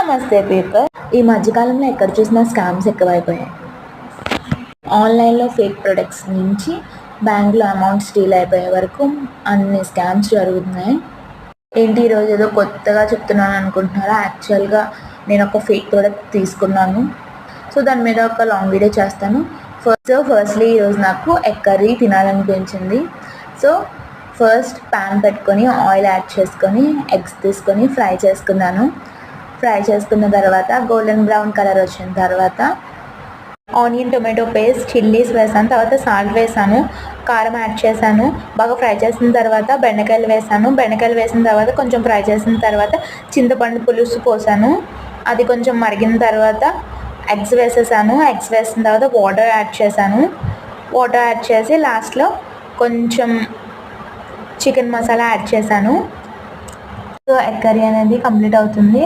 నమస్తే పీపుల్. ఈ మధ్యకాలంలో ఎక్కడ చూసినా స్కామ్స్ ఎక్కువైపోయాయి. ఆన్లైన్లో ఫేక్ ప్రొడక్ట్స్ నుంచి బ్యాంక్లో అమౌంట్ స్టీల్ అయిపోయే వరకు అన్ని స్కామ్స్ జరుగుతున్నాయి. ఏంటి ఈరోజు ఏదో కొత్తగా చెప్తున్నాను అనుకుంటున్నారా? యాక్చువల్గా నేను ఒక ఫేక్ ప్రోడక్ట్ తీసుకున్నాను. సో దాని మీద ఒక లాంగ్ వీడియో చేస్తాను. ఫస్ట్లీ ఈరోజు నాకు ఎగ్ కర్రీ తినాలనిపించింది. సో ఫస్ట్ ప్యాన్ పెట్టుకొని ఆయిల్ యాడ్ చేసుకొని ఎగ్స్ తీసుకొని ఫ్రై చేసుకున్నాను. ఫ్రై చేసుకున్న తర్వాత గోల్డెన్ బ్రౌన్ కలర్ వచ్చిన తర్వాత ఆనియన్ టొమాటో పేస్ట్ చిల్లీస్ వేసాను. తర్వాత సాల్ట్ వేసాను, కారం యాడ్ చేశాను. బాగా ఫ్రై చేసిన తర్వాత బెండకాయలు వేసాను. బెండకాయలు వేసిన తర్వాత కొంచెం ఫ్రై చేసిన తర్వాత చింతపండు పులుసు పోసాను. అది కొంచెం మరిగిన తర్వాత ఎగ్స్ వేసేసాను. ఎగ్స్ వేసిన తర్వాత వాటర్ యాడ్ చేశాను. వాటర్ యాడ్ చేసి లాస్ట్లో కొంచెం చికెన్ మసాలా యాడ్ చేశాను. సో ఎగ్ కర్రీ అనేది కంప్లీట్ అవుతుంది.